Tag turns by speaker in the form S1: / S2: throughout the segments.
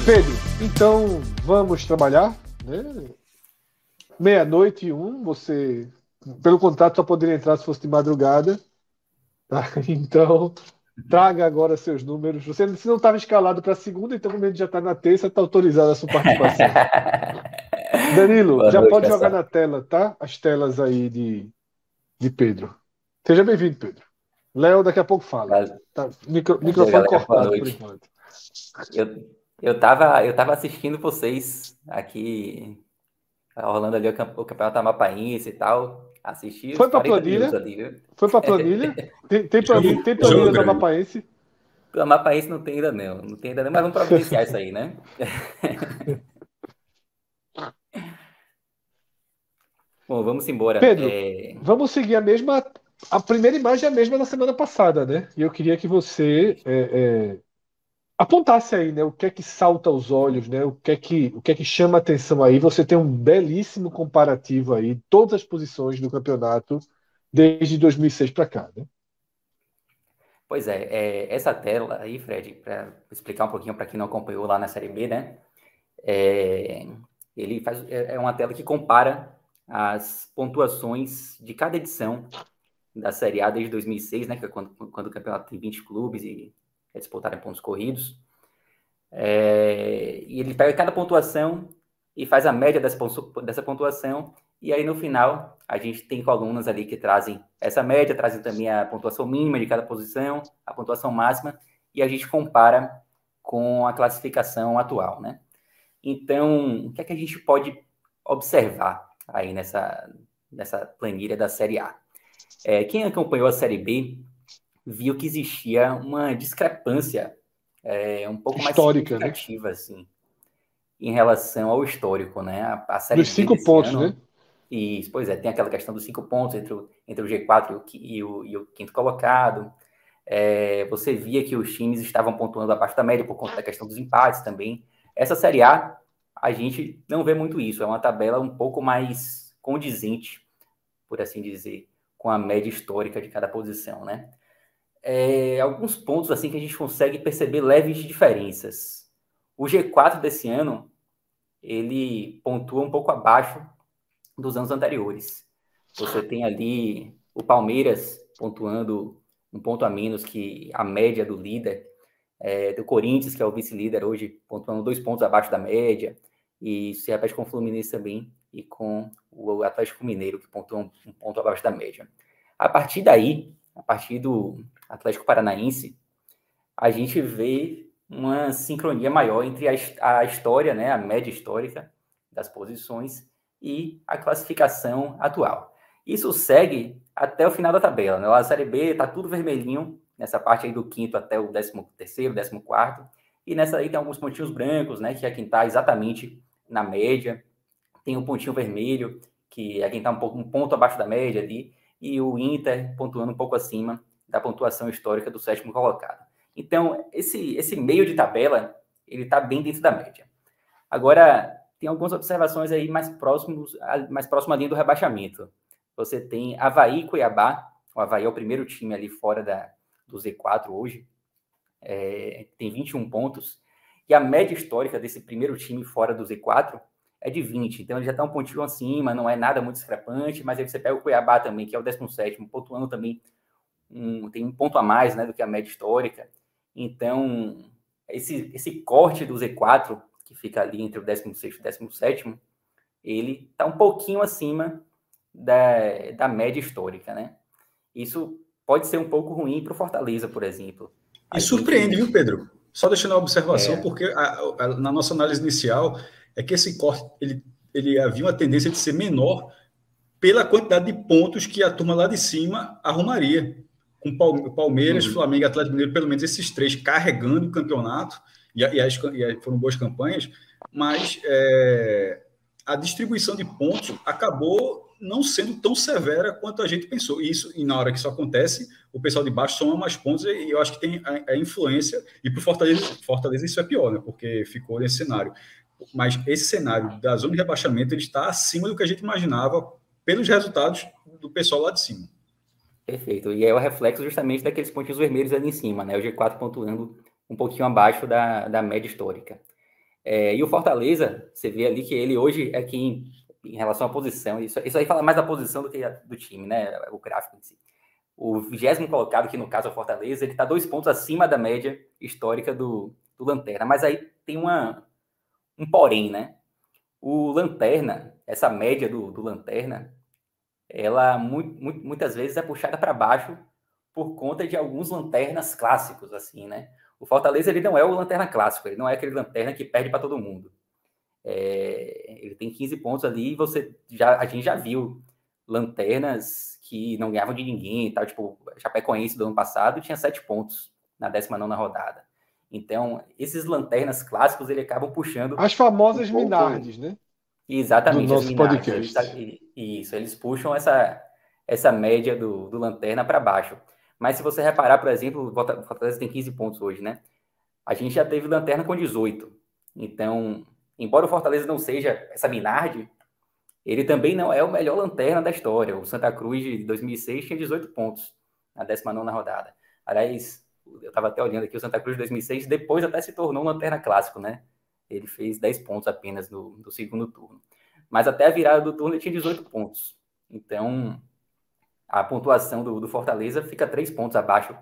S1: Pedro, então vamos trabalhar, né? Meia-noite e um, você, pelo contrato, só poderia entrar se fosse de madrugada, tá? Então, traga agora seus números. Você não estava escalado para segunda, então como a gente já está na terça, está autorizada a sua participação. Danilo,
S2: Boa
S1: já
S2: noite,
S1: pode jogar
S2: pessoal.
S1: na tela, tá? As telas aí de Pedro. Seja bem-vindo, Pedro. Léo, daqui a pouco fala. Tá,
S2: Valeu,
S1: microfone
S2: galera. Boa
S1: cortado por
S2: noite.
S1: enquanto.
S2: Eu tava assistindo vocês aqui, rolando ali o Campeonato Amapaense e tal. Assisti os
S1: Foi para
S2: 40 minutos
S1: planilha?
S2: ali, viu?
S1: Foi para planilha?
S3: Jogo,
S1: Tem
S3: jogo
S1: planilha do
S3: grande.
S1: Amapaense?
S2: O Amapaense não tem ainda não. Não tem ainda não, mas vamos providenciar isso aí, né? Bom, vamos embora.
S1: Pedro, vamos seguir a mesma. A primeira imagem é a mesma da semana passada, né? E eu queria que você apontasse aí, né? O que é que salta aos olhos, né? O que é que chama a atenção aí? Você tem um belíssimo comparativo aí, todas as posições do campeonato desde 2006 para cá, né?
S2: Pois é, essa tela aí, Fred, para explicar um pouquinho para quem não acompanhou lá na Série B, né? É, é uma tela que compara as pontuações de cada edição da Série A desde 2006, né, que é quando o campeonato tem 20 clubes e é disputado em pontos corridos. E ele pega cada pontuação e faz a média dessa pontuação, e aí no final a gente tem colunas ali que trazem essa média, trazem também a pontuação mínima de cada posição, a pontuação máxima, e a gente compara com a classificação atual, né? Então, o que é que a gente pode observar aí nessa planilha da Série A? Quem acompanhou a Série B viu que existia uma discrepância um pouco mais
S1: Histórica, né?
S2: significativa, assim, em relação ao histórico, né? A Série
S1: Dos
S2: B
S1: cinco
S2: desse
S1: pontos, né?
S2: ano, e, pois é, tem aquela questão dos 5 pontos entre o G4 e o quinto colocado. Você via que os times estavam pontuando abaixo da média por conta da questão dos empates também. Essa Série a gente não vê muito isso. É uma tabela um pouco mais condizente, por assim dizer, com a média histórica de cada posição, né? Alguns pontos assim que a gente consegue perceber leves diferenças. O G4 desse ano, ele pontua um pouco abaixo dos anos anteriores. Você tem ali o Palmeiras pontuando um ponto a menos que a média do líder, do Corinthians, que é o vice-líder hoje, pontuando 2 pontos abaixo da média, e se repete com o Fluminense também, e com o Atlético Mineiro, que pontua um ponto abaixo da média. A partir daí, a partir do Atlético Paranaense, a gente vê uma sincronia maior entre a história, né, a média histórica das posições e a classificação atual. Isso segue até o final da tabela, né? A Série B está tudo vermelhinho, nessa parte aí do quinto até o 13º, 14º, e nessa aí tem alguns pontinhos brancos, né, que é quem está exatamente na média, tem um pontinho vermelho, que é quem está um ponto abaixo da média ali, e o Inter pontuando um pouco acima da pontuação histórica do sétimo colocado. Então, esse meio de tabela, ele está bem dentro da média. Agora, tem algumas observações aí mais próximo à linha do rebaixamento. Você tem Avaí e Cuiabá. O Avaí é o primeiro time ali fora do Z4 hoje. Tem 21 pontos. E a média histórica desse primeiro time fora do Z4 é de 20. Então, ele já está um pontinho acima, não é nada muito discrepante. Mas aí você pega o Cuiabá também, que é o 17º, pontuando também tem um ponto a mais, né, do que a média histórica. Então, esse corte do Z4, que fica ali entre o 16º e o 17º, ele está um pouquinho acima da média histórica, né? Isso pode ser um pouco ruim para o Fortaleza, por exemplo.
S3: E
S2: A
S3: surpreende,
S2: gente...
S3: viu, Pedro? Só deixando a observação, porque na nossa análise inicial é que esse corte ele havia uma tendência de ser menor pela quantidade de pontos que a turma lá de cima arrumaria. Com Palmeiras, Flamengo e Atlético Mineiro, pelo menos esses três carregando o campeonato, e foram boas campanhas, mas a distribuição de pontos acabou não sendo tão severa quanto a gente pensou. E na hora que isso acontece, o pessoal de baixo soma mais pontos, e eu acho que tem a influência, e para o Fortaleza isso é pior, né? Porque ficou nesse cenário. Mas esse cenário da zona de rebaixamento ele está acima do que a gente imaginava pelos resultados do pessoal lá de cima.
S2: Perfeito. E é o reflexo justamente daqueles pontinhos vermelhos ali em cima, né? O G4 pontuando um pouquinho abaixo da média histórica. E o Fortaleza, você vê ali que ele hoje é quem, em relação à posição, isso aí fala mais da posição do que do time, né? O gráfico em si. O 20º colocado, que no caso é o Fortaleza, ele está 2 pontos acima da média histórica do Lanterna. Mas aí tem um porém, né? O Lanterna, essa média do Lanterna, ela muitas vezes é puxada para baixo por conta de alguns lanternas clássicos, assim, né? O Fortaleza, ele não é o lanterna clássico, ele não é aquele lanterna que perde para todo mundo. Ele tem 15 pontos ali e a gente já viu lanternas que não ganhavam de ninguém e tal, tipo, Chapecoense do ano passado tinha 7 pontos na 19ª rodada. Então, esses lanternas clássicos, ele acabam puxando...
S1: As famosas Minardes, né?
S2: Exatamente,
S1: do nosso podcast.
S2: Eles puxam essa média do Lanterna para baixo. Mas se você reparar, por exemplo, o Fortaleza tem 15 pontos hoje, né? A gente já teve Lanterna com 18. Então, embora o Fortaleza não seja essa Minardi, ele também não é o melhor Lanterna da história. O Santa Cruz de 2006 tinha 18 pontos na 19ª rodada. Aliás, eu estava até olhando aqui, o Santa Cruz de 2006 depois até se tornou um Lanterna clássico, né? Ele fez 10 pontos apenas no segundo turno. Mas até a virada do turno ele tinha 18 pontos. Então, a pontuação do Fortaleza fica 3 pontos abaixo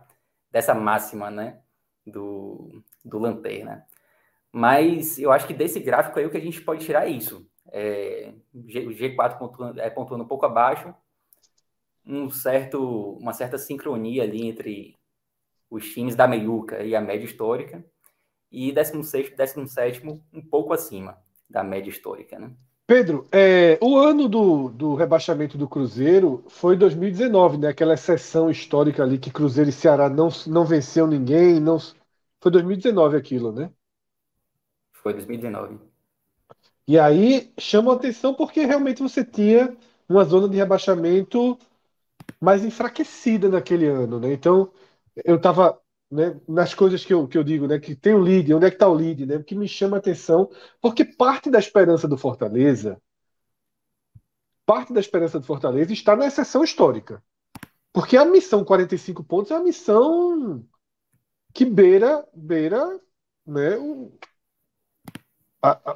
S2: dessa máxima, né, do Lanterna. Mas eu acho que desse gráfico aí o que a gente pode tirar é isso. O G4 pontuando um pouco abaixo, uma certa sincronia ali entre os times da meiuca e a média histórica, e 16º, 17º um pouco acima da média histórica, né?
S1: Pedro, o ano do rebaixamento do Cruzeiro foi 2019, né? Aquela exceção histórica ali que Cruzeiro e Ceará não venceu ninguém, foi 2019 aquilo, né?
S2: Foi 2019.
S1: E aí chama a atenção porque realmente você tinha uma zona de rebaixamento mais enfraquecida naquele ano, né? Então, eu estava, né, nas coisas que eu digo, né, que tem o lead, onde é que está o lead, né? O que me chama a atenção, porque parte da esperança do Fortaleza está na exceção histórica. Porque a missão 45 pontos é uma missão que beira, né,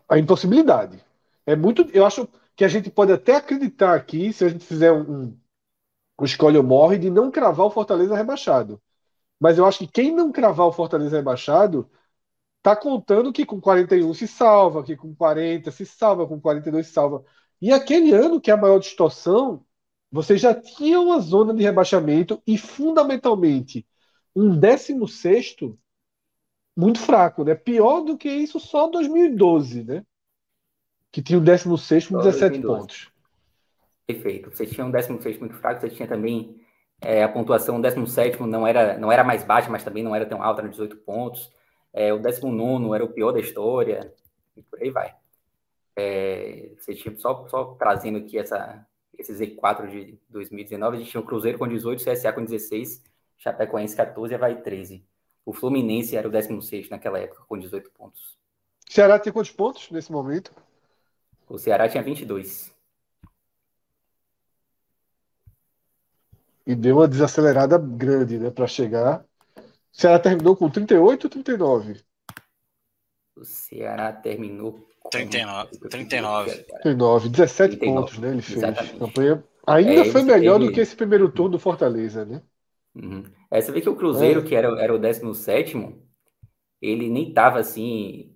S1: a impossibilidade. Eu acho que a gente pode até acreditar aqui, se a gente fizer um escolhe ou morre, de não cravar o Fortaleza rebaixado. Mas eu acho que quem não cravar o Fortaleza rebaixado tá contando que com 41 se salva, que com 40 se salva, com 42 se salva. E aquele ano que é a maior distorção, você já tinha uma zona de rebaixamento e, fundamentalmente, um 16º muito fraco, né? Pior do que isso só 2012, né? Que tinha o 16º com 17 pontos.
S2: Perfeito. Você tinha um 16º muito fraco, você tinha também a pontuação, o 17º não era mais baixa, mas também não era tão alta, era 18 pontos. O 19º era o pior da história, e por aí vai. Você tinha, só trazendo aqui esse Z4 de 2019, a gente tinha o Cruzeiro com 18, CSA com 16, Chapecoense 14 e Avaí 13. O Fluminense era o 16º naquela época, com 18 pontos.
S1: O Ceará tinha quantos pontos nesse momento?
S2: O Ceará tinha 22.
S1: E deu uma desacelerada grande, né, para chegar. O Ceará terminou com 38 ou 39?
S2: O Ceará terminou com
S4: 39.
S1: 17 pontos, né? Ele fez.
S2: Exatamente.
S1: Campanha ainda foi melhor do que esse primeiro turno do Fortaleza, né?
S2: Uhum. Você vê que o Cruzeiro, que era o 17º, ele nem estava assim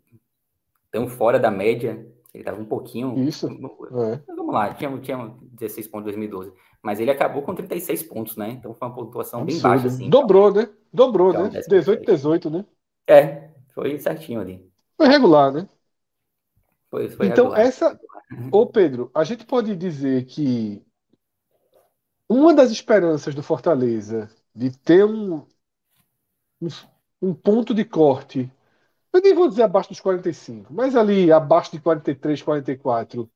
S2: tão fora da média. Ele estava um pouquinho.
S1: Isso.
S2: Vamos lá, tinha 16 pontos em 2012. Mas ele acabou com 36 pontos, né? Então foi uma pontuação bem baixa, assim.
S1: Dobrou, né? Dobrou, né? 18, né?
S2: Foi certinho ali.
S1: Foi regular, né?
S2: Foi
S1: então,
S2: regular.
S1: Ô Pedro, a gente pode dizer que uma das esperanças do Fortaleza de ter um ponto de corte, eu nem vou dizer abaixo dos 45, mas ali abaixo de 43, 44,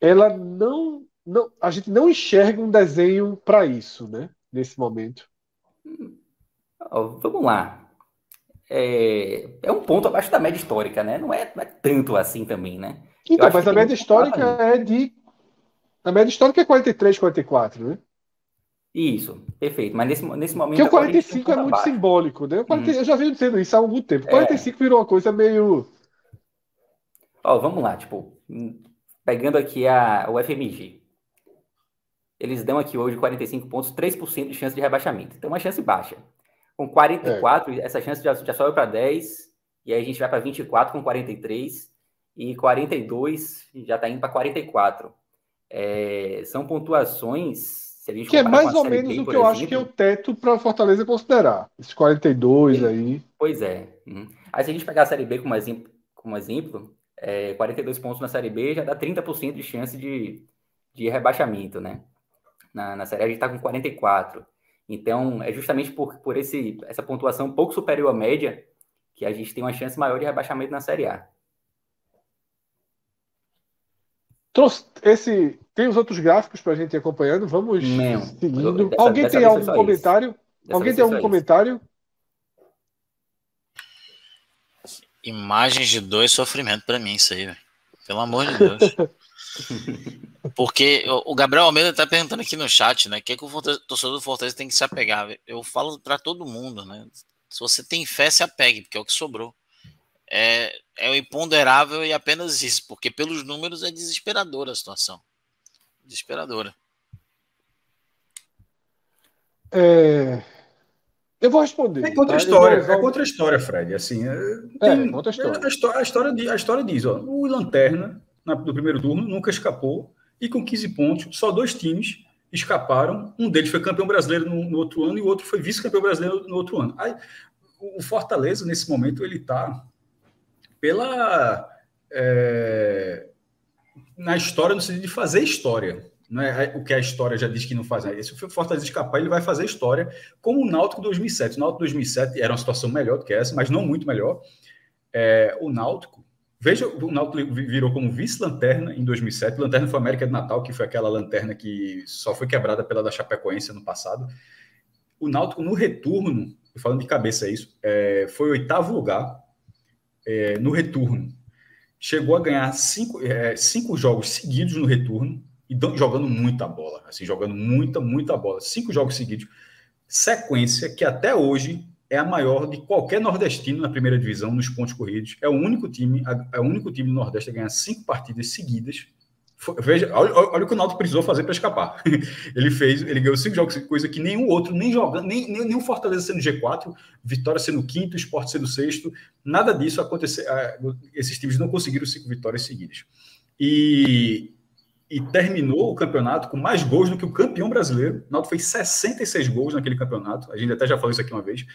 S1: ela a gente não enxerga um desenho para isso, né? Nesse momento.
S2: Vamos lá. É um ponto abaixo da média histórica, né? Não é tanto assim também, né?
S1: Então, mas a média histórica a média histórica é 43, 44, né?
S2: Isso, perfeito. Mas nesse momento...
S1: Porque o 45 é muito simbólico, né? Eu já venho dizendo isso há algum tempo. 45 virou uma coisa meio...
S2: Ó, vamos lá, tipo, pegando aqui o FMG. Eles dão aqui hoje 45 pontos, 3% de chance de rebaixamento. Então, uma chance baixa. Com 44, essa chance já sobe para 10, e aí a gente vai para 24 com 43, e 42 já está indo para 44. São pontuações, se a gente
S1: que é
S2: comparar
S1: mais
S2: com a
S1: ou
S2: Série
S1: menos
S2: B,
S1: o
S2: por
S1: que eu
S2: exemplo,
S1: acho que é o teto para Fortaleza considerar. Esses 42 aí.
S2: Pois é. Aí se a gente pegar a Série B como exemplo, 42 pontos na Série B já dá 30% de chance de rebaixamento, né? Na Série A a gente está com 44. Então, é justamente por essa pontuação um pouco superior à média que a gente tem uma chance maior de rebaixamento na Série A.
S1: Tem os outros gráficos para a gente ir acompanhando. Vamos seguindo. Alguém tem algum comentário? Alguém tem algum comentário?
S4: Imagens de dor e sofrimento para mim, isso aí, véio. Pelo amor de Deus. Porque o Gabriel Almeida tá perguntando aqui no chat, né? O que o torcedor do Fortaleza tem que se apegar? Eu falo para todo mundo, né? Se você tem fé, se apegue, porque é o que sobrou. É o imponderável e apenas isso, porque pelos números é desesperadora a situação. Desesperadora.
S1: Eu vou responder.
S3: É contra a história, é contra a história, Fred. Assim,
S1: contra a história.
S3: A história diz, ó, o Lanterna, do primeiro turno, nunca escapou, e com 15 pontos, só 2 times escaparam. Um deles foi campeão brasileiro no outro ano, e o outro foi vice-campeão brasileiro no outro ano. Aí, o Fortaleza, nesse momento, ele está na história, no sentido de fazer história. Não é o que a história já diz que não faz. Se o Fortaleza escapar, ele vai fazer história, como o Náutico 2007. O Náutico 2007 era uma situação melhor do que essa, mas não muito melhor. O Náutico, veja, o Náutico virou como vice-lanterna em 2007. Lanterna foi a América de Natal, que foi aquela lanterna que só foi quebrada pela da Chapecoense no passado. O Náutico, no retorno, falando de cabeça isso, foi 8º lugar no retorno. Chegou a ganhar 5 jogos seguidos no retorno, e jogando muita bola, assim, jogando muita bola. 5 jogos seguidos. Sequência que até hoje é a maior de qualquer nordestino na primeira divisão, nos pontos corridos. É o único time do Nordeste a ganhar 5 partidas seguidas. Veja, olha o que o Náutico precisou fazer para escapar. Ele ganhou 5 jogos, coisa que nenhum outro, nem jogando, nem o Fortaleza sendo G4, Vitória sendo 5º, Sport sendo 6º, nada disso aconteceu. Esses times não conseguiram 5 vitórias seguidas. E terminou o campeonato com mais gols do que o campeão brasileiro. O Náutico fez 66 gols naquele campeonato. A gente até já falou isso aqui uma vez.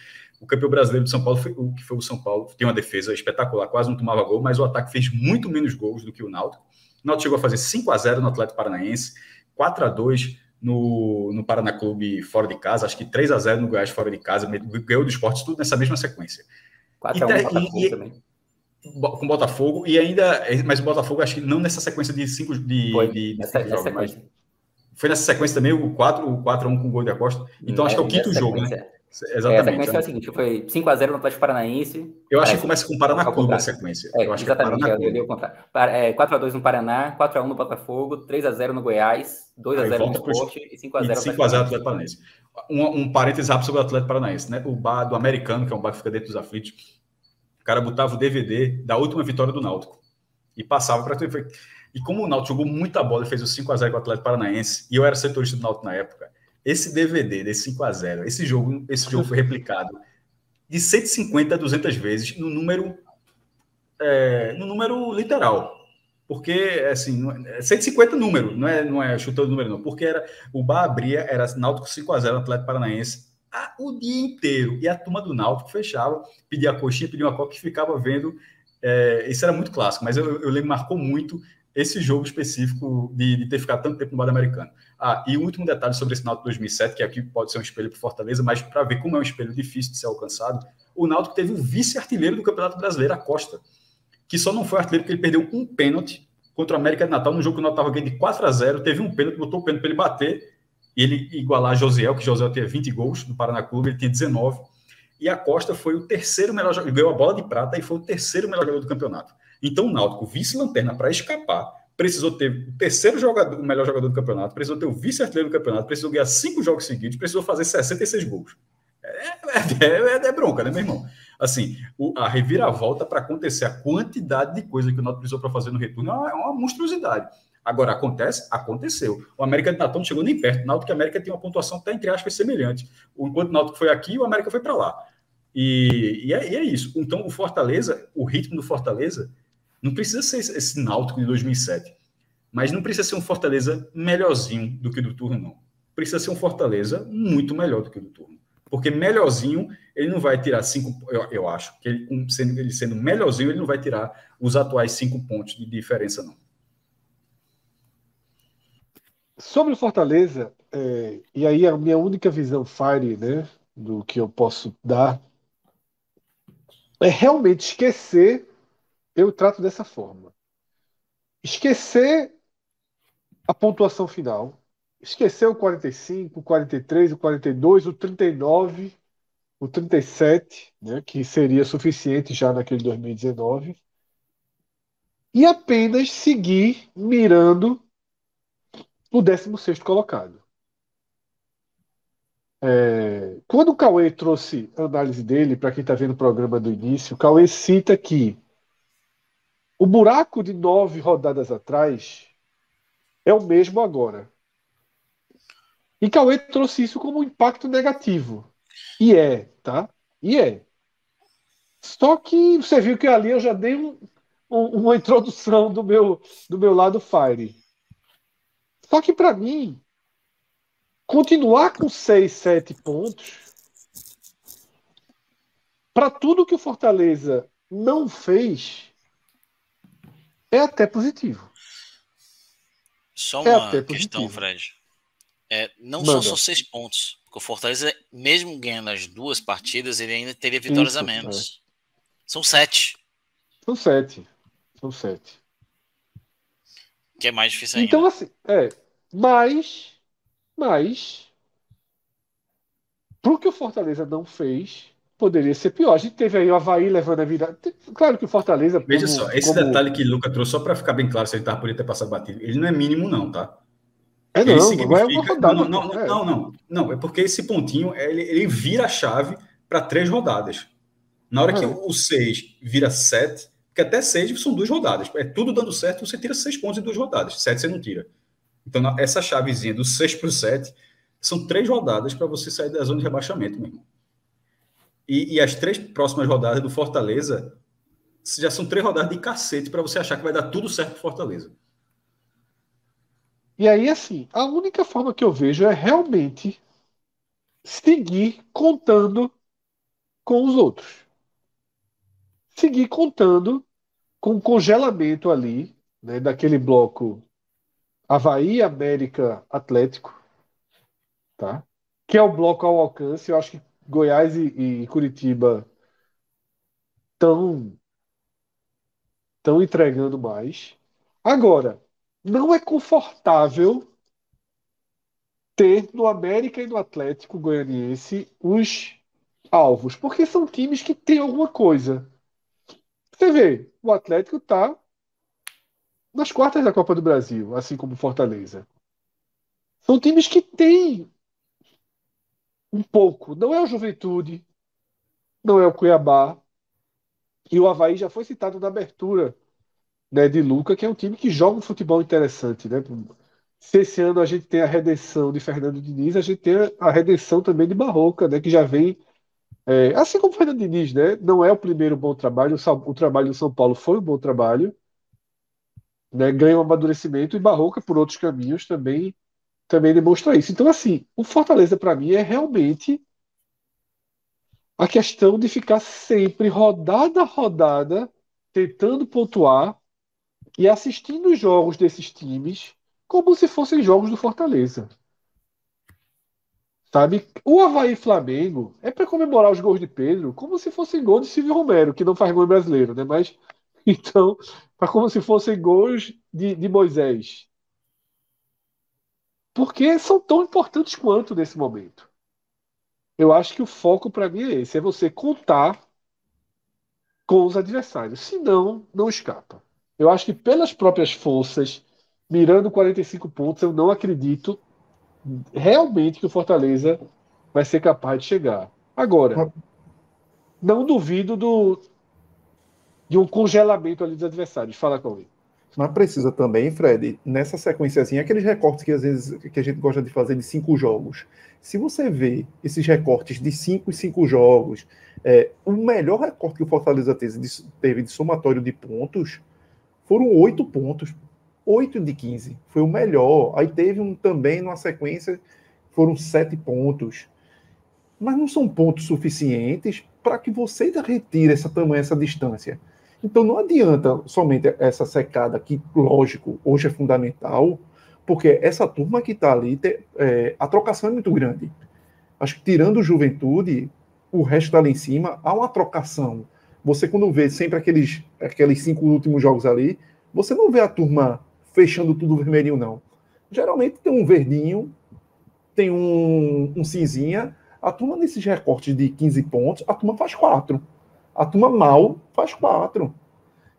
S3: O campeão brasileiro de São Paulo foi o São Paulo. Tem uma defesa espetacular, quase não tomava gol, mas o ataque fez muito menos gols do que o Náutico. O Náutico chegou a fazer 5-0 no Atlético Paranaense, 4-2 no Paraná Clube fora de casa, acho que 3-0 no Goiás fora de casa, ganhou do Sport, tudo nessa mesma sequência.
S2: 4-1 também.
S3: Com o Botafogo, e ainda, mas o Botafogo acho que não nessa sequência de 5 jogos, mas foi nessa sequência também o 4-1 com o gol de Acosta. Então acho que é o 5º jogo, né?
S2: Exatamente. A sequência é a seguinte: foi 5-0 no Atlético Paranaense.
S3: Eu acho que começa com o Paraná Clube a sequência. Eu acho
S2: exatamente, que eu dei o contrário. 4-2 no Paraná, 4-1 no Botafogo, 3-0 no Goiás, 2-0 no Sport e 5-0 no
S3: Atlético Paranaense. Um parênteses rápido sobre o Atlético Paranaense, né? O bar do Americano, que é um bar que fica dentro dos aflitos, o cara botava o DVD da última vitória do Náutico e passava para tu. E como o Náutico jogou muita bola e fez o 5-0 com o Atlético Paranaense, e eu era setorista do Náutico na época, esse DVD desse 5-0, esse jogo foi replicado de 150 a 200 vezes no número literal. Porque, assim, 150 número, não é chutando número, não. Porque o bar abria, era Náutico 5-0 no Atlético Paranaense o dia inteiro. E a turma do Náutico fechava, pedia a coxinha, pedia uma coca e ficava vendo. Isso era muito clássico, mas eu lembro, marcou muito esse jogo específico de ter ficado tanto tempo no bar americano. E o último detalhe sobre esse Náutico 2007, que aqui pode ser um espelho para Fortaleza, mas para ver como é um espelho difícil de ser alcançado, o Náutico teve o vice-artilheiro do Campeonato Brasileiro, Acosta, que só não foi artilheiro porque ele perdeu um pênalti contra o América de Natal, num jogo que o Náutico estava ganhando de 4-0, teve um pênalti, botou o pênalti para ele bater, e ele igualar Josiel, que Josiel tinha 20 gols no Paraná Clube, ele tinha 19, e Acosta foi o terceiro melhor jogador, ganhou a bola de prata e foi o terceiro melhor jogador do campeonato. Então o Náutico, vice-lanterna, para escapar, precisou ter o terceiro jogador, o melhor jogador do campeonato, precisou ter o vice-artilheiro do campeonato, precisou ganhar 5 jogos seguidos, precisou fazer 66 gols. É bronca, né, meu irmão? Assim, a reviravolta para acontecer, a quantidade de coisa que o Náutico precisou para fazer no retorno é uma monstruosidade. Agora, aconteceu. O América de Natal não chegou nem perto. O Náutico e a América tem uma pontuação até, entre aspas, semelhante. Enquanto o Náutico foi aqui, o América foi para lá. E é isso. Então, o Fortaleza, o ritmo do Fortaleza, não precisa ser esse Náutico de 2007. Mas não precisa ser um Fortaleza melhorzinho do que o do turno, não. Precisa ser um Fortaleza muito melhor do que o do turno. Porque melhorzinho, ele não vai tirar 5... Eu acho que ele sendo melhorzinho, ele não vai tirar os atuais 5 pontos de diferença, não.
S1: Sobre o Fortaleza, e aí a minha única visão Fire, né, do que eu posso dar, é realmente esquecer, eu trato dessa forma. Esquecer a pontuação final, esquecer o 45, o 43, o 42, o 39, o 37, né, que seria suficiente já naquele 2019, e apenas seguir mirando o 16º colocado. Quando o Cauê trouxe a análise dele, para quem está vendo o programa do início, o Cauê cita que o buraco de 9 rodadas atrás é o mesmo agora. E Cauê trouxe isso como um impacto negativo. Tá? E é. Só que você viu que ali eu já dei uma introdução do meu lado Fire. Só que para mim, continuar com 6, 7 pontos, para tudo que o Fortaleza não fez, é até positivo.
S4: Só uma questão, Fred. Não são só 6 pontos. Porque o Fortaleza, mesmo ganhando as 2 partidas, ele ainda teria vitórias a menos. São 7.
S1: São 7.
S4: Que é mais difícil ainda.
S1: Então, assim, mas pro que o Fortaleza não fez, poderia ser pior. A gente teve aí o Avaí levando a virada. Claro que o Fortaleza...
S3: Veja só, esse detalhe que o Lucas trouxe, só para ficar bem claro, se ele poderia ter passado batido, ele não é mínimo não, tá?
S1: Ele significa... é uma rodada.
S3: Não, é porque esse pontinho, ele vira a chave para 3 rodadas. Na hora que o 6 vira 7, porque até 6 são 2 rodadas. É tudo dando certo, você tira 6 pontos em 2 rodadas. 7 você não tira. Então, essa chavezinha do 6 para o 7 são 3 rodadas para você sair da zona de rebaixamento, meu irmão. E as 3 próximas rodadas do Fortaleza já são 3 rodadas de cacete para você achar que vai dar tudo certo pro Fortaleza.
S1: E aí, assim, a única forma que eu vejo é realmente seguir contando com os outros. Seguir contando com o congelamento ali, né, daquele bloco Avaí, América, Atlético, tá? Que é o bloco ao alcance. Eu acho que Goiás e Curitiba estão entregando mais. Agora, não é confortável ter no América e no Atlético Goianiense os alvos, porque são times que têm alguma coisa. Você vê, o Atlético está nas quartas da Copa do Brasil, assim como o Fortaleza. São times que têm um pouco. Não é o Juventude, não é o Cuiabá. E o Avaí já foi citado na abertura, né, de Luca, que é um time que joga um futebol interessante, né? Se esse ano a gente tem a redenção de Fernando Diniz, a gente tem a redenção também de Barroca, né, que já vem. Assim como o Fernando Diniz, né? Não é o primeiro bom trabalho, o trabalho do São Paulo foi um bom trabalho, né? Ganha um amadurecimento e Barroca, por outros caminhos, também demonstra isso. Então, assim, o Fortaleza, para mim, é realmente a questão de ficar sempre, rodada a rodada, tentando pontuar e assistindo os jogos desses times como se fossem jogos do Fortaleza. Sabe? O Avaí Flamengo é para comemorar os gols de Pedro como se fossem gols de Silvio Romero, que não faz gol em brasileiro, né? Mas, então, como se fossem gols de Moisés. Porque são tão importantes quanto nesse momento. Eu acho que o foco para mim é esse, é você contar com os adversários. Senão, não escapa. Eu acho que pelas próprias forças, mirando 45 pontos, eu não acredito realmente que o Fortaleza vai ser capaz de chegar. Agora, não duvido de um congelamento ali dos adversários. Fala comigo.
S5: Mas precisa também, Fred, nessa sequência assim, aqueles recortes que às vezes que a gente gosta de fazer de 5 jogos. Se você vê esses recortes de 5 e 5 jogos, o melhor recorte que o Fortaleza teve de somatório de pontos foram 8 pontos. 8 de 15. Foi o melhor. Aí teve também, numa sequência, foram 7 pontos. Mas não são pontos suficientes para que você retire essa distância. Então não adianta somente essa secada, que, lógico, hoje é fundamental, porque essa turma que está ali, a trocação é muito grande. Acho que tirando o Juventude, o resto está ali em cima, há uma trocação. Você, quando vê sempre aqueles 5 últimos jogos ali, você não vê a turma fechando tudo vermelhinho, não. Geralmente tem um verdinho, tem um cinzinha. A turma, nesses recortes de 15 pontos, a turma faz 4. A turma mal faz 4.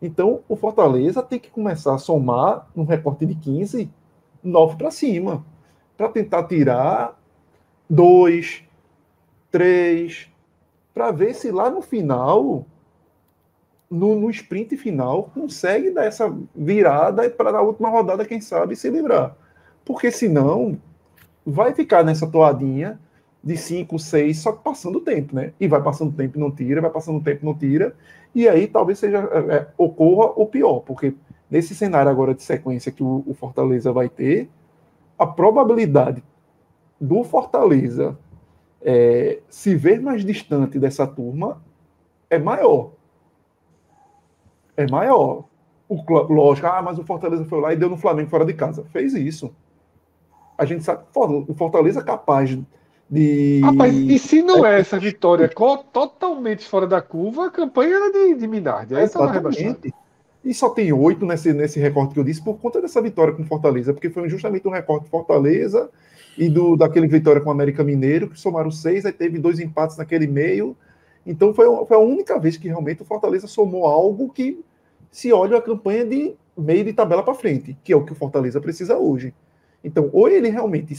S5: Então, o Fortaleza tem que começar a somar num recorte de 15, 9 para cima, para tentar tirar 2, 3, para ver se lá no final, no sprint final, consegue dar essa virada e para na última rodada, quem sabe, se livrar. Porque senão vai ficar nessa toadinha de 5, 6, só passando o tempo, né? E vai passando o tempo e não tira, vai passando o tempo e não tira, e aí talvez ocorra o pior, porque nesse cenário agora de sequência que o Fortaleza vai ter, a probabilidade do Fortaleza se ver mais distante dessa turma é maior. É maior. Lógico, mas o Fortaleza foi lá e deu no Flamengo fora de casa. Fez isso. A gente sabe que o Fortaleza é capaz de...
S1: Rapaz, e se não é essa vitória totalmente fora da curva, a campanha era de Minardi. Aí estava rebaixado.
S5: E só tem 8 nesse recorte que eu disse por conta dessa vitória com o Fortaleza, porque foi justamente um recorte de Fortaleza e daquele vitória com o América Mineiro, que somaram 6, aí teve 2 empates naquele meio. Então foi a única vez que realmente o Fortaleza somou algo que se olha a campanha de meio de tabela para frente, que é o que o Fortaleza precisa hoje. Então, ou ele realmente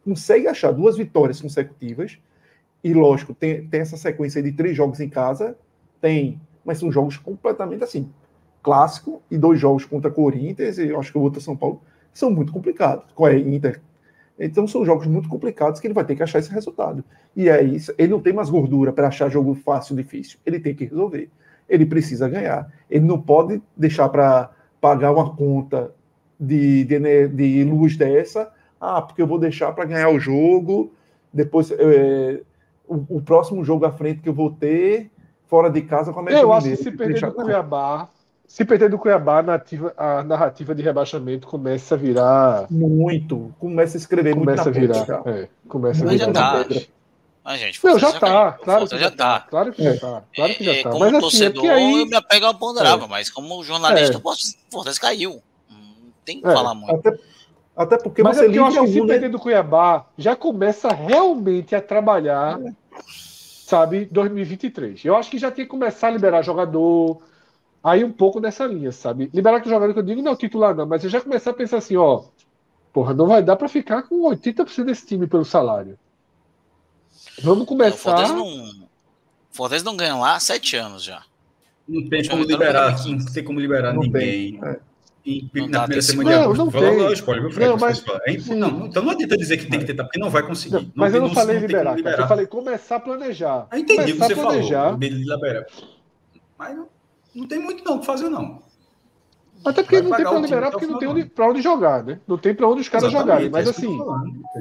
S5: consegue achar 2 vitórias consecutivas, e lógico, tem essa sequência de 3 jogos em casa, mas são jogos completamente assim, clássico, e 2 jogos contra Corinthians, e eu acho que o outro São Paulo, são muito complicados, com a Inter. Então são jogos muito complicados que ele vai ter que achar esse resultado. E aí ele não tem mais gordura para achar jogo fácil ou difícil, ele tem que resolver. Ele precisa ganhar. Ele não pode deixar para pagar uma conta de luz dessa, porque eu vou deixar para ganhar o jogo, depois o próximo jogo à frente que eu vou ter fora de casa com a América
S1: Mineiro. Eu
S5: Mineiro.
S1: acho que se perder do Cuiabá, a narrativa de rebaixamento começa a virar...
S5: Começa a escrever muito na pedra.
S1: Começa a virar na pedra.
S4: Mas, gente,
S1: já está. Claro que já está. Claro que já está.
S4: Como
S1: mas,
S4: torcedor,
S1: assim, aí...
S4: eu me apego ao ponderável, mas como jornalista, Fortaleza caiu. Não tem que falar muito.
S5: Até porque
S1: mas eu acho que se perder do Cuiabá, já começa realmente a trabalhar, sabe, 2023. Eu acho que já tem que começar a liberar jogador, aí um pouco nessa linha, sabe? Liberar que o jogador que eu digo não é o titular, não, mas eu já começar a pensar assim, não vai dar para ficar com 80% desse time pelo salário. Vamos começar...
S4: Fortaleza não ganha lá há 7 anos já.
S3: Não tem como liberar ninguém. Na primeira semana de agosto,
S1: não tem.
S3: Spoiler, meu Fred, então não adianta dizer que tem que tentar, porque não vai conseguir.
S1: Mas eu não falei liberar. Eu falei começar a planejar.
S3: Eu entendi o que você falou, de liberar. Mas não tem muito não o que fazer, não.
S1: Até porque não tem para liberar, porque não tem para onde jogar, né? Não tem para onde os caras jogarem. Mas assim,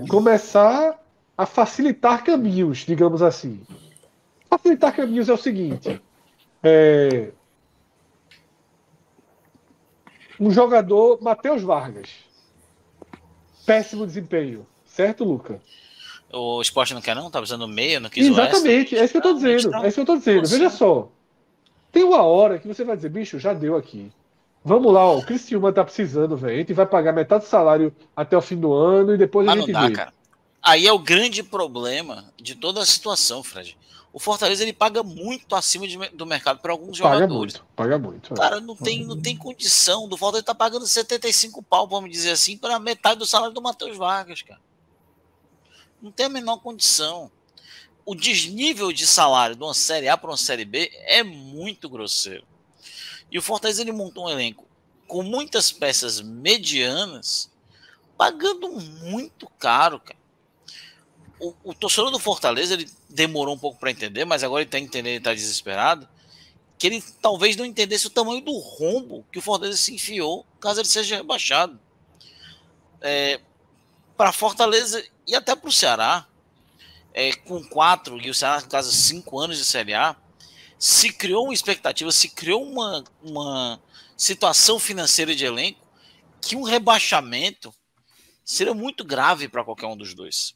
S1: começar a facilitar caminhos, digamos assim. Facilitar caminhos é o seguinte. Um jogador, Matheus Vargas. Péssimo desempenho. Certo, Luca?
S4: O Sport não quer não? Tá precisando meia, não quis
S1: Exatamente, é isso que eu tô dizendo. Veja só. Tem uma hora que você vai dizer, bicho, já deu aqui. Vamos lá, o Criciúma tá precisando, velho. A gente vai pagar metade do salário até o fim do ano e depois a gente vê.
S4: Cara. Aí é o grande problema de toda a situação, Fred. O Fortaleza ele paga muito acima do mercado para alguns jogadores.
S1: Paga muito.
S4: Cara, não tem condição. Do Fortaleza tá pagando 75 pau, vamos dizer assim, para metade do salário do Matheus Vargas, cara. Não tem a menor condição. o desnível de salário de uma Série A para uma Série B é muito grosseiro. E o Fortaleza ele montou um elenco com muitas peças medianas, pagando muito caro, cara. O torcedor do Fortaleza ele demorou um pouco para entender, mas agora ele está entendendo, ele está desesperado, que ele talvez não entendesse o tamanho do rombo que o Fortaleza se enfiou caso ele seja rebaixado. Para Fortaleza e até para o Ceará, com 4 e o Ceará, no caso, 5 anos de Série A, se criou uma expectativa, se criou uma situação financeira de elenco que um rebaixamento seria muito grave para qualquer um dos dois.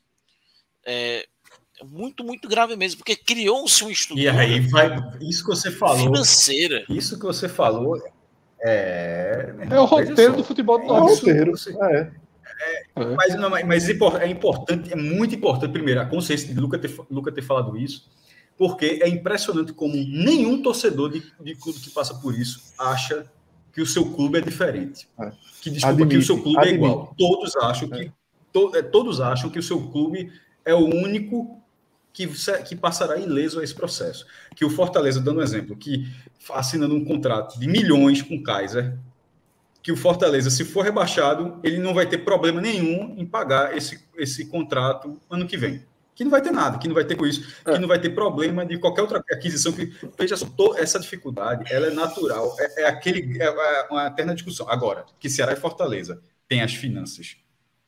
S4: Muito, muito grave mesmo, porque criou-se uma estrutura.
S3: E aí isso que você falou.
S4: Financeira.
S3: Isso que você falou
S1: é o roteiro do futebol do Nordeste.
S3: Mas é importante, é muito importante, primeiro, a consciência de Luca ter falado isso, porque é impressionante como nenhum torcedor de clube que passa por isso acha que o seu clube é diferente. Que o seu clube é igual. Todos acham que o seu clube é o único que passará ileso a esse processo. Que o Fortaleza, dando um exemplo, que assinando um contrato de milhões com o Kaiser, que o Fortaleza, se for rebaixado, ele não vai ter problema nenhum em pagar esse contrato ano que vem. Que não vai ter nada, que não vai ter com isso, que não vai ter problema de qualquer outra aquisição. Veja só, essa dificuldade, ela é natural, é uma eterna discussão. Agora, que Ceará e Fortaleza têm as finanças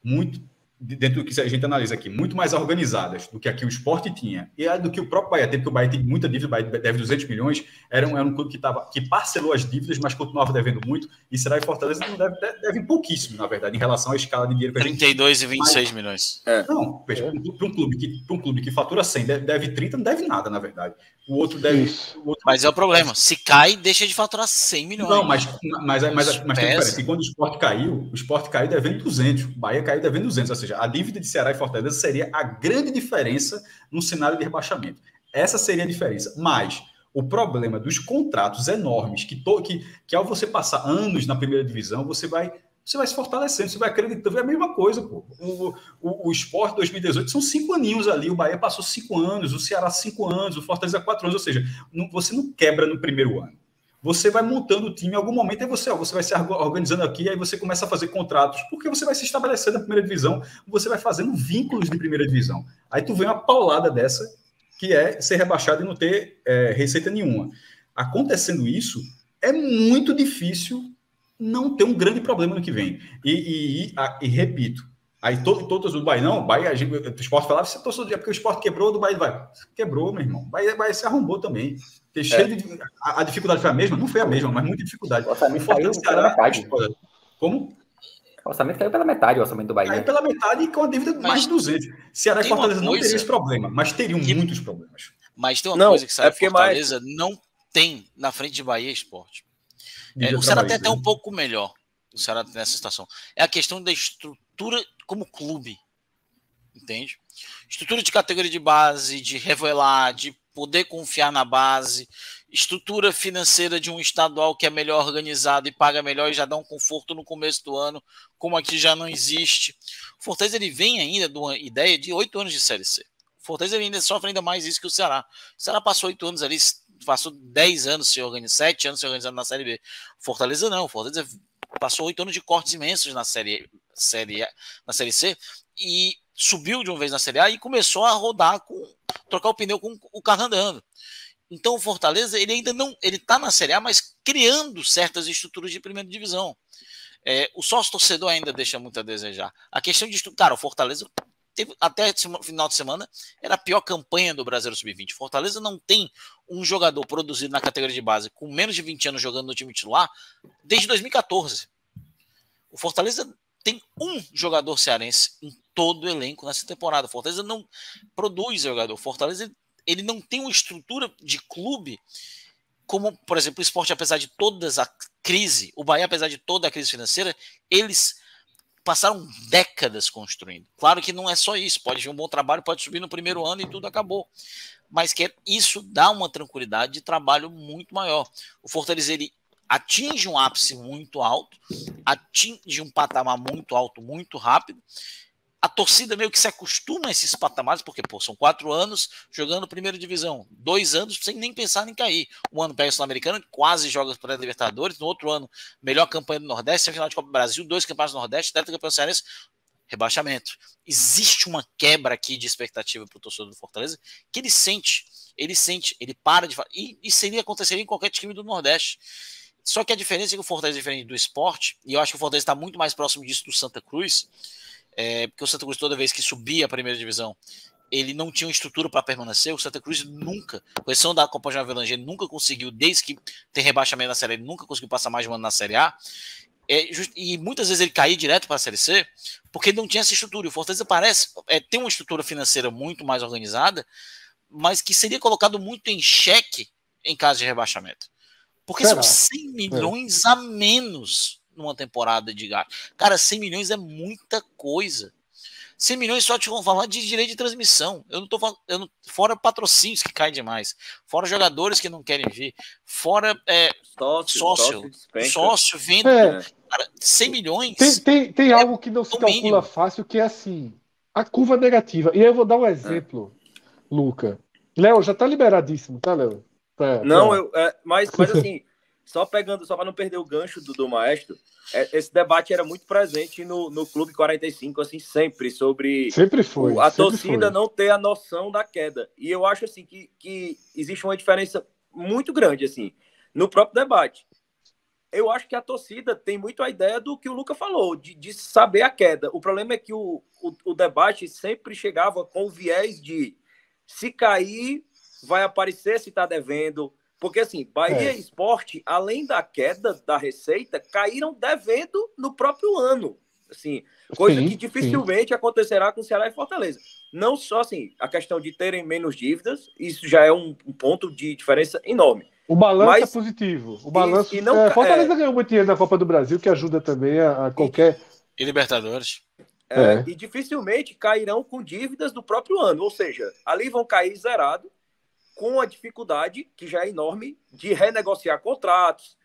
S3: muito, dentro do que a gente analisa aqui, muito mais organizadas do que aqui o Sport tinha, e do que o próprio Bahia teve, porque o Bahia tem muita dívida, o Bahia deve 200 milhões, era um clube que parcelou as dívidas, mas continuava devendo muito, e Ceará e Fortaleza não deve pouquíssimo, na verdade, em relação à escala de dinheiro que a gente
S4: 32 e 26 milhões.
S3: Não, veja, para um clube que fatura 100, deve 30, não deve nada, na verdade. O outro deve...
S4: Mas é o problema, se cai, deixa de faturar 100 milhões.
S3: Não, mas tem diferença. E quando o Sport caiu devendo 200, o Bahia caiu devendo 200, ou seja, a dívida de Ceará e Fortaleza seria a grande diferença no cenário de rebaixamento. Essa seria a diferença. Mas o problema dos contratos enormes, que ao você passar anos na primeira divisão, você vai se fortalecendo, você vai acreditando. É a mesma coisa, pô. O Sport 2018 são 5 aninhos ali, o Bahia passou 5 anos, o Ceará 5 anos, o Fortaleza 4 anos, ou seja, você não quebra no primeiro ano. Você vai montando o time, em algum momento aí você vai se organizando aqui, aí você começa a fazer contratos, porque você vai se estabelecer na primeira divisão, você vai fazendo vínculos de primeira divisão. Aí tu vem uma paulada dessa, que é ser rebaixado e não ter receita nenhuma. Acontecendo isso, é muito difícil não ter um grande problema no que vem. E repito, aí todos do Bahia, não, o Bahia, o Sport falava, você torceu porque o Sport quebrou, do Bahia vai. Quebrou, meu irmão. O Bahia se arrombou também. A dificuldade foi a mesma? Não foi a mesma, mas muita dificuldade.
S2: O orçamento caiu pela metade.
S3: Como?
S2: O orçamento caiu pela metade, o orçamento do Bahia.
S3: Caiu pela metade e com a dívida de mais de 200. Ceará e Fortaleza não teriam esse problema, mas teriam muitos problemas.
S4: Mas tem uma coisa que Ceará e Fortaleza não tem na frente de Bahia e Sport. O Ceará tem até um pouco melhor, o Ceará nessa situação. É a questão da estrutura como clube, entende? Estrutura de categoria de base, de revelar, de poder confiar na base, estrutura financeira de um estadual que é melhor organizado e paga melhor e já dá um conforto no começo do ano, como aqui já não existe. O Fortaleza ele vem ainda de uma ideia de 8 anos de Série C. O Fortaleza ele ainda sofre ainda mais isso que o Ceará. O Ceará passou 8 anos ali, passou 10 anos se organizando, 7 anos se organizando na Série B. Fortaleza não, Fortaleza passou 8 anos de cortes imensos na Série C e subiu de uma vez na Série A e começou a rodar, trocar o pneu com o carro andando. Então o Fortaleza ele ainda não, ele está na Série A, mas criando certas estruturas de primeira divisão. O sócio torcedor ainda deixa muito a desejar. A questão de cara, o Fortaleza teve, até final de semana era a pior campanha do Brasileiro Sub-20. Fortaleza não tem um jogador produzido na categoria de base com menos de 20 anos jogando no time titular desde 2014. O Fortaleza tem um jogador cearense em todo o elenco nessa temporada. O Fortaleza não produz jogador. O Fortaleza ele não tem uma estrutura de clube como, por exemplo, o Sport, apesar de toda a crise, o Bahia, apesar de toda a crise financeira, eles passaram décadas construindo. Claro que não é só isso. Pode vir um bom trabalho, pode subir no primeiro ano e tudo acabou. Mas que isso dá uma tranquilidade de trabalho muito maior. O Fortaleza ele atinge um ápice muito alto, atinge um patamar muito alto, muito rápido, a torcida meio que se acostuma a esses patamares, porque pô, são 4 anos jogando primeira divisão, 2 anos sem nem pensar em cair. Um ano pega o Sul-Americano, quase joga para a Libertadores, no outro ano, melhor campanha do Nordeste, semifinal de Copa do Brasil, 2 campeonatos do Nordeste, tetracampeão cearense, rebaixamento. Existe uma quebra aqui de expectativa para o torcedor do Fortaleza, que ele sente, ele para de falar, e aconteceria em qualquer time do Nordeste. Só que a diferença é que o Fortaleza é diferente do Sport, e eu acho que o Fortaleza está muito mais próximo disso do Santa Cruz, porque o Santa Cruz, toda vez que subia a primeira divisão, ele não tinha uma estrutura para permanecer. O Santa Cruz nunca, com exceção da Copa João Avelange, nunca conseguiu, desde que tem rebaixamento na Série A, ele nunca conseguiu passar mais de um ano na Série A. E muitas vezes ele caía direto para a Série C, porque ele não tinha essa estrutura. E o Fortaleza tem uma estrutura financeira muito mais organizada, mas que seria colocado muito em xeque em caso de rebaixamento. Porque são 100 milhões a menos numa temporada de gasto. Cara, 100 milhões é muita coisa. 100 milhões só te vão falar de direito de transmissão. Eu não tô falando, fora patrocínios que caem demais, fora jogadores que não querem vir, fora sócio, venda. Cara, 100 milhões.
S1: Tem algo que não se calcula fácil, que é assim, a curva negativa. E aí eu vou dar um exemplo, Luca. Léo, já tá liberadíssimo, tá, Léo?
S6: Mas assim, só para não perder o gancho do maestro, esse debate era muito presente no Clube 45, assim, sempre
S1: foi.
S6: A torcida não ter a noção da queda. E eu acho assim que existe uma diferença muito grande assim no próprio debate. Eu acho que a torcida tem muito a ideia do que o Luca falou, de saber a queda. O problema é que o debate sempre chegava com o viés de se cair, vai aparecer se está devendo. Porque, assim, Bahia e Sport, além da queda da receita, caíram devendo no próprio ano. Assim, coisa que dificilmente acontecerá com Ceará e Fortaleza. Não só, assim, a questão de terem menos dívidas, isso já é um ponto de diferença enorme.
S1: O balanço é positivo. O balanço. Fortaleza ganhou muito dinheiro na Copa do Brasil, que ajuda também a qualquer.
S4: E Libertadores.
S6: E dificilmente cairão com dívidas do próprio ano. Ou seja, ali vão cair zerado, com a dificuldade, que já é enorme, de renegociar contratos,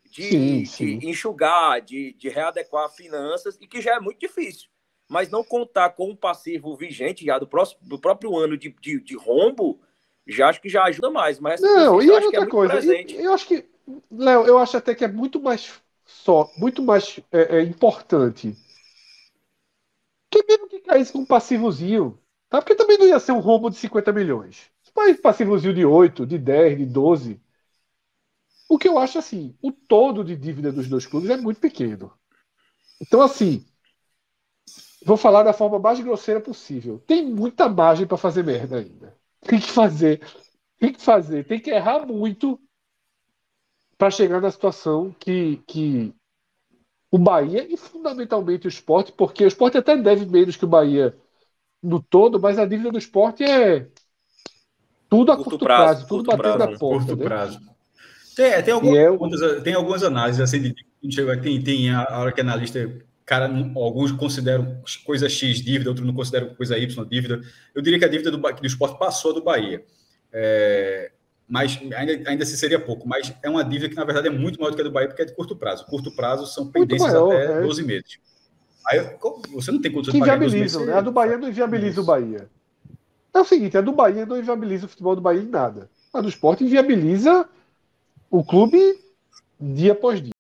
S6: de enxugar, de readequar finanças, e que já é muito difícil. Mas não contar com um passivo vigente já do próprio ano de rombo, já acho que já ajuda mais. Mas
S1: não, e outra coisa, eu acho que, Léo, eu acho até que é muito mais importante que mesmo que caísse com um passivozinho, tá? Porque também não ia ser um rombo de 50 milhões. Mas passivozinho de 8, de 10, de 12. O que eu acho assim, o todo de dívida dos dois clubes é muito pequeno. Então, assim, vou falar da forma mais grosseira possível. Tem muita margem para fazer merda ainda. Tem que errar muito para chegar na situação que o Bahia e fundamentalmente o Sport, porque o Sport até deve menos que o Bahia no todo, mas a dívida do Sport é tudo a curto prazo, tudo batendo na porta.
S3: Curto
S1: né?
S3: prazo. Tem algumas análises assim, tem a hora que analista, alguns consideram coisa X dívida, outros não consideram coisa Y dívida. Eu diria que a dívida do Sport passou do Bahia. Mas ainda se seria pouco, mas é uma dívida que na verdade é muito maior do que a do Bahia, porque é de curto prazo. Curto prazo são pendências até 12 meses. Aí você não tem condições
S1: de pagar 12 meses. Né? A do Bahia não inviabiliza o Bahia. É o seguinte, a do Bahia não inviabiliza o futebol do Bahia em nada. A do Sport inviabiliza o clube dia após dia.